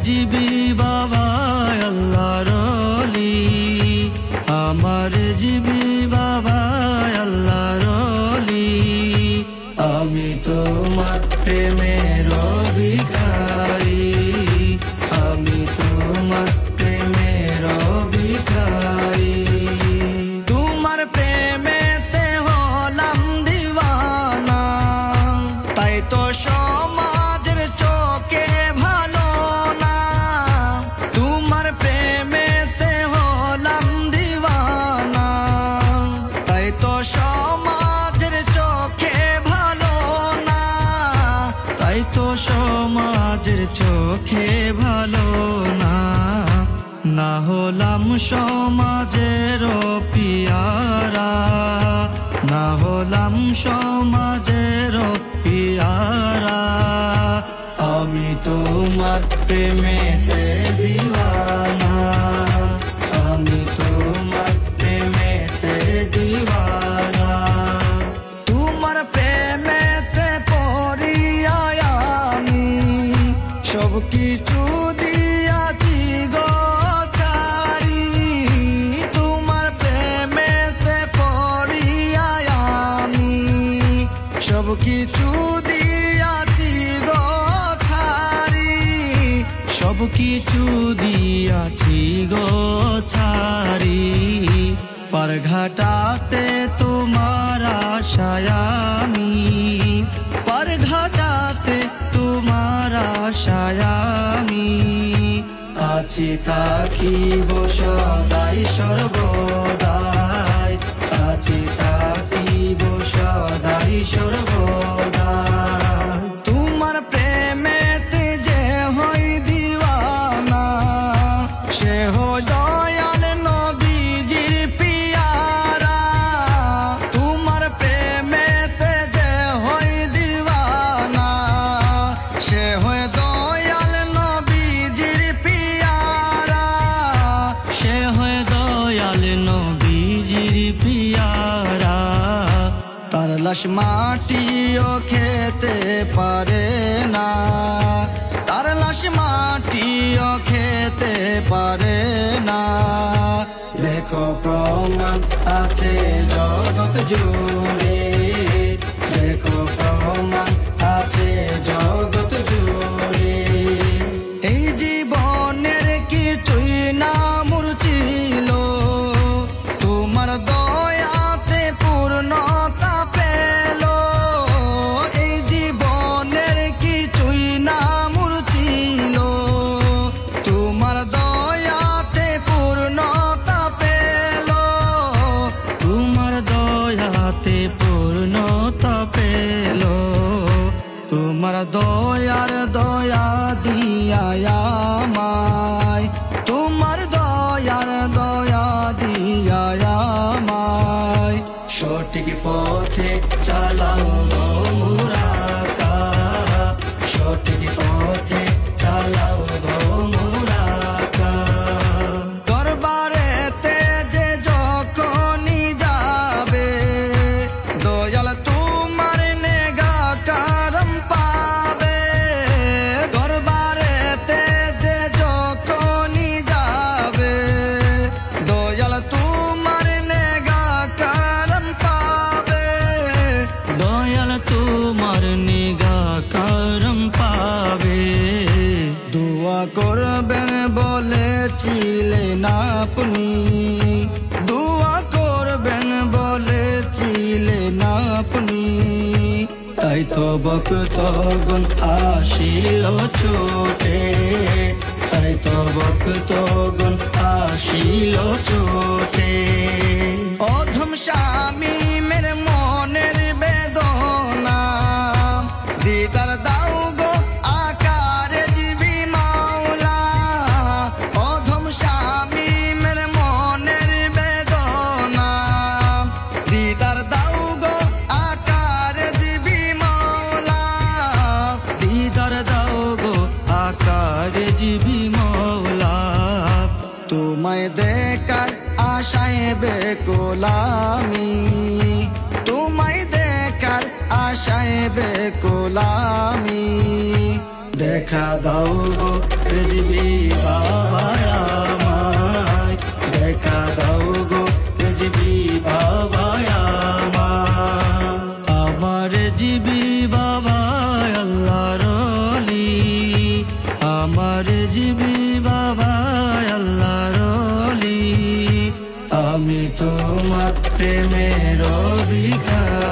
GB বাবা আল্লাহর ওলি, আমার জিবি বাবা আল্লাহর ওলি। আমি তোমার প্রেমের ভিখারি, আমি তোমার প্রেমের ভিখারি। তোমার প্রেমেতে হলাম দিওয়ানা, তাই তো সমাজের চোখে ভালো না। তোমার প্রেমেতে হলাম দিওয়ানা, তাই তো সমাজের চোখে ভালো না, তাই তো সমাজের চোখে ভালো না। না হলাম সমাজের পিয়ারা, না হলাম সমাজের পিয়ারা। আমি তোমার প্রেমেতে দিওয়ানা, আমি তোমার প্রেমেতে দিওয়ানা। তোমার প্রেমেতে পড়িয়া আমি সব কিছু দিয়াছি গো ছাড়ি। তোমার প্রেমেতে পড়িয়া আমি সব কিছু দিয়াছি গো ছাড়ি, সব কিছু দিয়াছি গো ছাড়ি। পারঘাটাতে তোমার আশায় আমি, পারঘাটাতে তোমার আশায় আমি আছি, থাকিব সদাই সর্বদাই, আছি থাকিব সদাই সর্বদাই। তোমার প্রেমেতে যে হই দিওয়ানা, সে হয় দয়াল নবীজির পিয়ারা। তোমার প্রেমেতে যে হই দিওয়ানা, সে হয় দয়াল নবীজির পিয়ারা, সে হয় দয়াল নবীজির পিয়ারা। তার লাশ মাটিও খেতে পারে না, তার লাশ মাটিও খেতে পারে না। দেখো প্রমাণ আছে জগৎ জুড়ে, দেখো প্রমাণ আছে জগৎ জুড়ে। এই জীবনের কিছুই না মূর্ছিল, তোমার দয়াতে পূর্ণতা পেল। এই জীবনের কিছুই না মূর্ছিল, তোমার দয়াতে পূর্ণতা পেল, তোমার দয়াতে পূর্ণতা পেল। তোমার দয়ার দয়া দিয়া আমায়, তোমার দয়ার দয়া দিয়া আমায় সঠিক পথে চালাও গো মুরাকা, সঠিক পথে চালাও গো মুরাকা। দরবারেতে যে যখনই যাবে, দয়াল তোমার নেগা করম পাবে। দরবারেতে যে যখনই যাবে, দয়াল তোমার নেগা করম পাবে, দয়াল তোমার নেগা করম পাবে। দোয়া করবেন বলেছিলেন আপনি, দোয়া করবেন বলেছিলেন আপনি। তাই তো ভক্তগণ আসিল ছোটে, তাই তো ভক্তগণ আসিল ছোটে। অধম স্বামী মেরে মনের বেদনা, দিদার দাও গো আকারে জিবি মাওলা। অধম স্বামী মেরে মনের বেদনা, দিদার দাও গো আকারে জিবি মাওলা, দিদার দাও গো আকারে জিবি মাওলা। তোমায় দেখার আশায় বেকুলামি, তোমায় দেখার আশায় বেকুলামি। দেখা দাও গো রেজবি বাবা আমায়, দেখা দাও গো রেজবি বাবা আমায়। আমার রেজবি বাবা আল্লাহর ওলি, আমার রেজবি বাবা আল্লাহর ওলি। আমি তোমার প্রেমের ভিখারি।